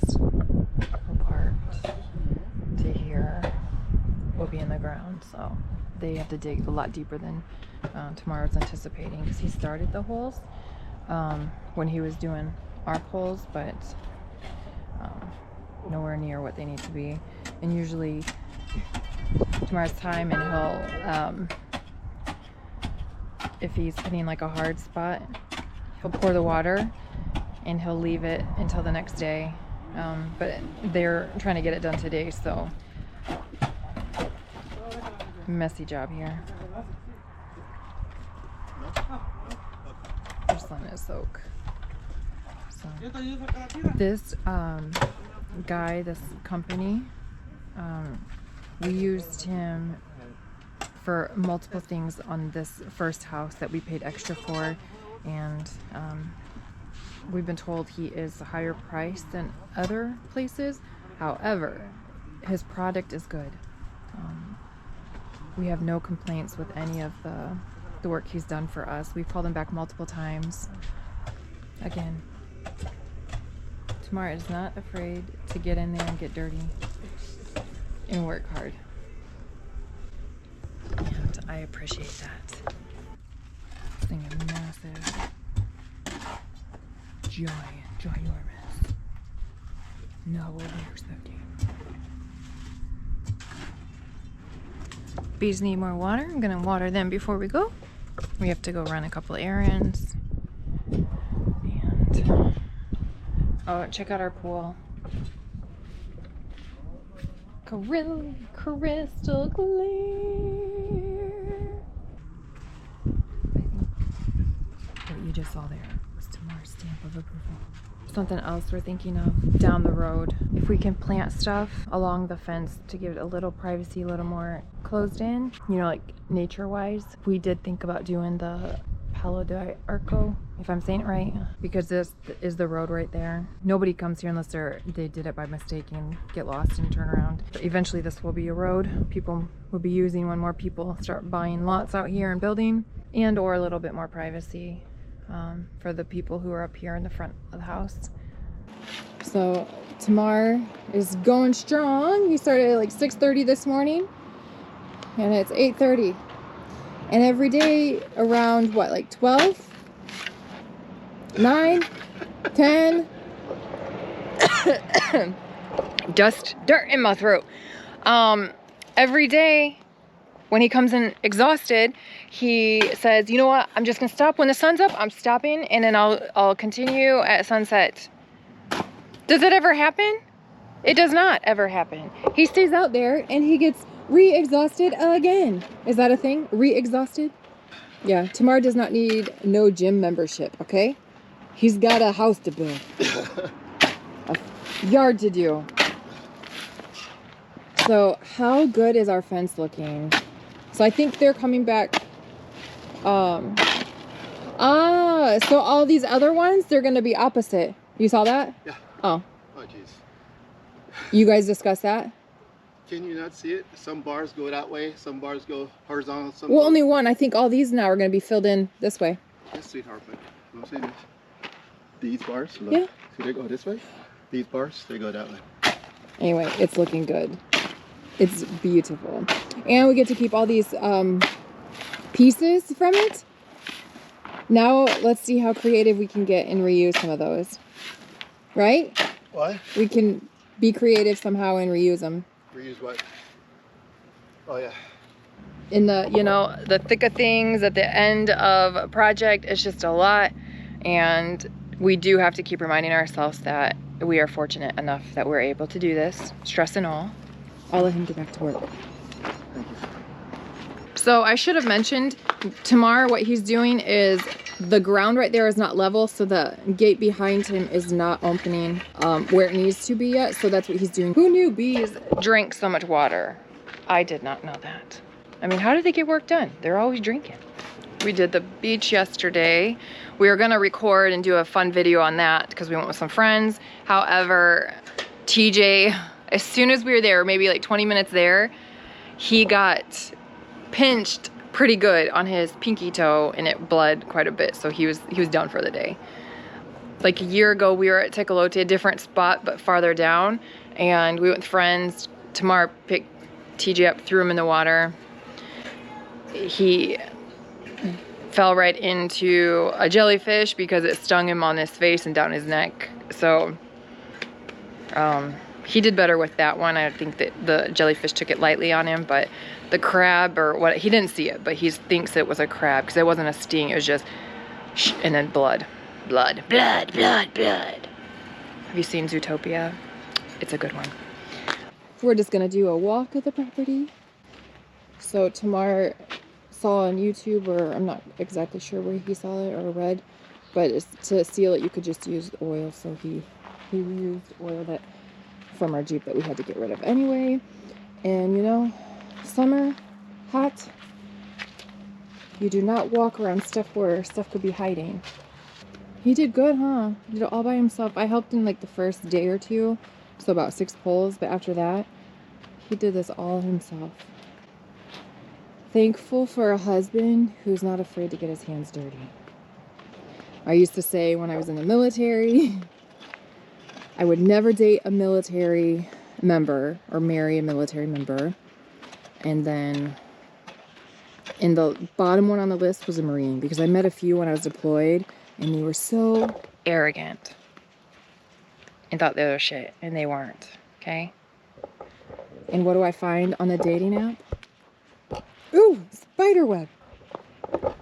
this whole part to here will be in the ground, so they have to dig a lot deeper than Tamar was anticipating, because he started the holes when he was doing our poles, but nowhere near what they need to be. And usually Tamar's time, and he'll if he's hitting like a hard spot, he'll pour the water and he'll leave it until the next day, but they're trying to get it done today, so messy job here. Their son is soak. So this guy, this company, we used him for multiple things on this first house that we paid extra for, and we've been told he is a higher price than other places. However, his product is good. We have no complaints with any of the work he's done for us. We've called him back multiple times. Again, Tamar is not afraid to get in there and get dirty and work hard. And I appreciate that. This thing is massive. Ginormous. Not what we were expecting. Bees need more water. I'm gonna water them before we go. We have to go run a couple errands. And oh, check out our pool. Crystal clear. What you just saw there was Tamar's stamp of approval. Something else we're thinking of down the road, if we can plant stuff along the fence to give it a little privacy, a little more closed in, you know, like nature wise. We did think about doing the Palo de Arco, if I'm saying it right, because this is the road right there. Nobody comes here unless they did it by mistake and get lost and turn around. But eventually this will be a road people will be using when more people start buying lots out here and building, and or a little bit more privacy for the people who are up here in the front of the house. So Tamar is going strong. He started at like 6:30 this morning and it's 8:30. And every day around what, like 12, 9, 10, just dirt in my throat. Every day when he comes in exhausted, he says, you know what, I'm just gonna stop when the sun's up. I'm stopping, and then I'll continue at sunset. Does it ever happen? It does not ever happen. He stays out there and he gets re-exhausted again. Is that a thing? Re-exhausted? Yeah, Tamar does not need no gym membership, okay? He's got a house to build. A yard to do. So how good is our fence looking? So I think they're coming back. So all these other ones, they're gonna be opposite. You saw that? Yeah. Oh. Oh, jeez. You guys discussed that? Can you not see it? Some bars go that way, some bars go horizontal. Some Well, go... only one. I think all these now are going to be filled in this way. Yes, sweetheart, but I'm saying this. These bars, look. Yeah. See, they go this way. These bars, they go that way. Anyway, it's looking good. It's beautiful. And we get to keep all these pieces from it. Now, let's see how creative we can get and reuse some of those. Right? What? We can be creative somehow and reuse them. Reuse what? Oh, yeah. In the, you know, the thick of things at the end of a project, it's just a lot. And we do have to keep reminding ourselves that we are fortunate enough that we're able to do this, stress and all. I'll let him get back to work. Thank you. So I should have mentioned, Tamar, what he's doing is the ground right there is not level, so the gate behind him is not opening where it needs to be yet. So that's what he's doing. Who knew bees drink so much water? I did not know that. I mean, how did they get work done? They're always drinking. We did the beach yesterday. We were gonna record and do a fun video on that because we went with some friends. However, TJ, as soon as we were there, maybe like 20 minutes there, he got pinched pretty good on his pinky toe and it bled quite a bit, so he was done for the day. like a year ago, we were at Tecolote, a different spot, but farther down. And we went with friends. Tamar picked TJ up, threw him in the water. He fell right into a jellyfish because it stung him on his face and down his neck. So he did better with that one. I think that the jellyfish took it lightly on him, but the crab or what, he didn't see it, but he thinks it was a crab because it wasn't a sting. It was just and then blood. Blood. Blood, blood, blood. Have you seen Zootopia? It's a good one. We're just gonna do a walk of the property. So Tamar saw on YouTube, or I'm not exactly sure where he saw it or read, but it's, to seal it you could just use oil. So he used oil that from our Jeep that we had to get rid of anyway. And you know, summer, hot, you do not walk around stuff where stuff could be hiding. He did good, huh? He did it all by himself. I helped him like the first day or two, so about 6 pulls, but after that, he did this all himself. Thankful for a husband who's not afraid to get his hands dirty. I used to say when I was in the military, I would never date a military member or marry a military member. And then in the bottom one on the list was a Marine, because I met a few when I was deployed and they were so arrogant and thought they were shit, and they weren't, okay? And what do I find on the dating app? Ooh, spider web.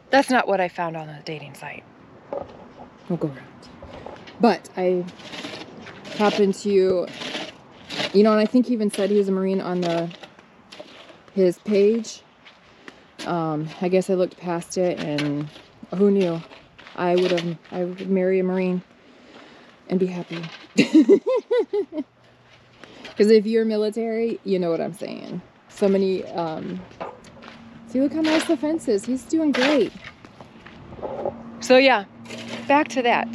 That's not what I found on the dating site. We'll go around. But I happened to, you know, and I think he even said he was a Marine on his page. I guess I looked past it, and who knew? I would marry a Marine and be happy. Because if you're military, you know what I'm saying. So many, see, look how nice the fence is. He's doing great. So yeah, back to that.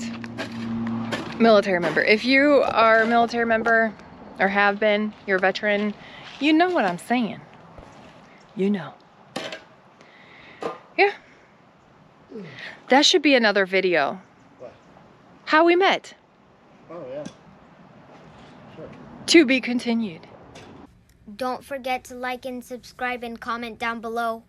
Military member. If you are a military member or have been, you're a veteran, you know what I'm saying. You know. Yeah. That should be another video. What? How we met. Oh, yeah. Sure. To be continued. Don't forget to like and subscribe and comment down below.